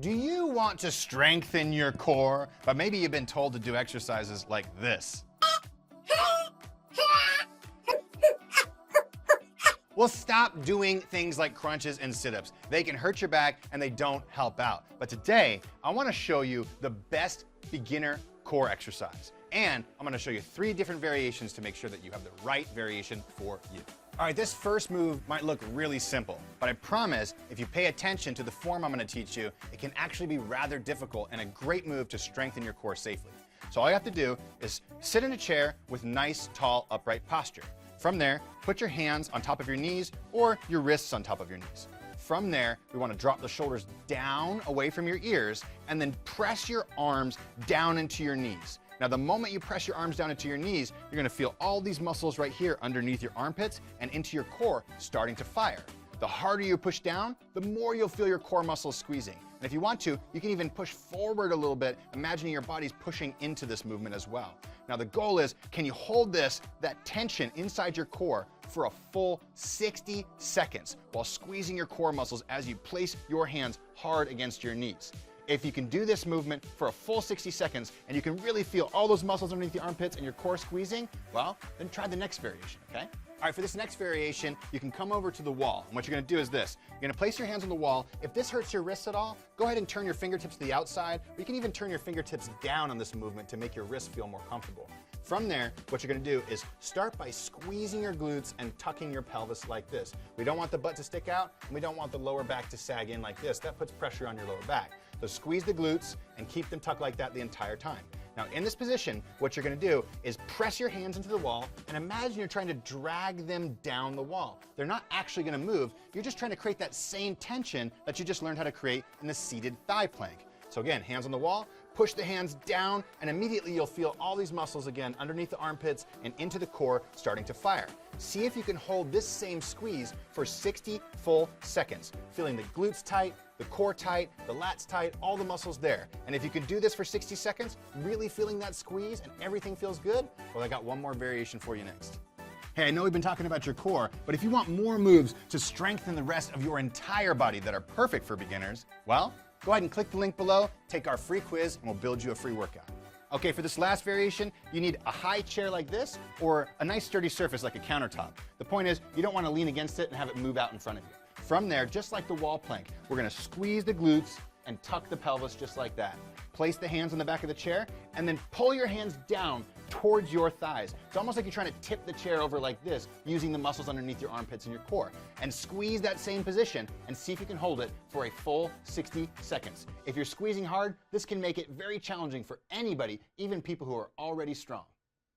Do you want to strengthen your core, but maybe you've been told to do exercises like this? Well, stop doing things like crunches and sit-ups. They can hurt your back and they don't help out. But today, I want to show you the best beginner core exercise. And I'm going to show you 3 different variations to make sure that you have the right variation for you. All right, this first move might look really simple, but I promise if you pay attention to the form I'm going to teach you, it can actually be rather difficult and a great move to strengthen your core safely. So all you have to do is sit in a chair with nice, tall, upright posture. From there, put your hands on top of your knees or your wrists on top of your knees. From there, we want to drop the shoulders down away from your ears and then press your arms down into your knees. Now, the moment you press your arms down into your knees, you're going to feel all these muscles right here underneath your armpits and into your core starting to fire. The harder you push down, the more you'll feel your core muscles squeezing. And if you want to, you can even push forward a little bit, imagining your body's pushing into this movement as well. Now, the goal is, can you hold that tension inside your core for a full 60 seconds while squeezing your core muscles as you place your hands hard against your knees? If you can do this movement for a full 60 seconds and you can really feel all those muscles underneath the armpits and your core squeezing, well, then try the next variation, okay? All right, for this next variation, you can come over to the wall. And what you're gonna do is this. You're gonna place your hands on the wall. If this hurts your wrists at all, go ahead and turn your fingertips to the outside. Or you can even turn your fingertips down on this movement to make your wrists feel more comfortable. From there, what you're gonna do is start by squeezing your glutes and tucking your pelvis like this. We don't want the butt to stick out, and we don't want the lower back to sag in like this. That puts pressure on your lower back. So squeeze the glutes and keep them tucked like that the entire time. Now, in this position, what you're gonna do is press your hands into the wall and imagine you're trying to drag them down the wall. They're not actually gonna move. You're just trying to create that same tension that you just learned how to create in the seated thigh plank. So again, hands on the wall, push the hands down, and immediately you'll feel all these muscles again underneath the armpits and into the core starting to fire. See if you can hold this same squeeze for 60 full seconds, feeling the glutes tight, the core tight, the lats tight, all the muscles there. And if you can do this for 60 seconds, really feeling that squeeze and everything feels good, well, I got one more variation for you next. Hey, I know we've been talking about your core, but if you want more moves to strengthen the rest of your entire body that are perfect for beginners, well, go ahead and click the link below, take our free quiz, and we'll build you a free workout. Okay, for this last variation, you need a high chair like this or a nice sturdy surface like a countertop. The point is, you don't want to lean against it and have it move out in front of you. From there, just like the wall plank, we're gonna squeeze the glutes and tuck the pelvis just like that. Place the hands on the back of the chair and then pull your hands down towards your thighs. It's almost like you're trying to tip the chair over like this, using the muscles underneath your armpits and your core. And squeeze that same position and see if you can hold it for a full 60 seconds. If you're squeezing hard, this can make it very challenging for anybody, even people who are already strong.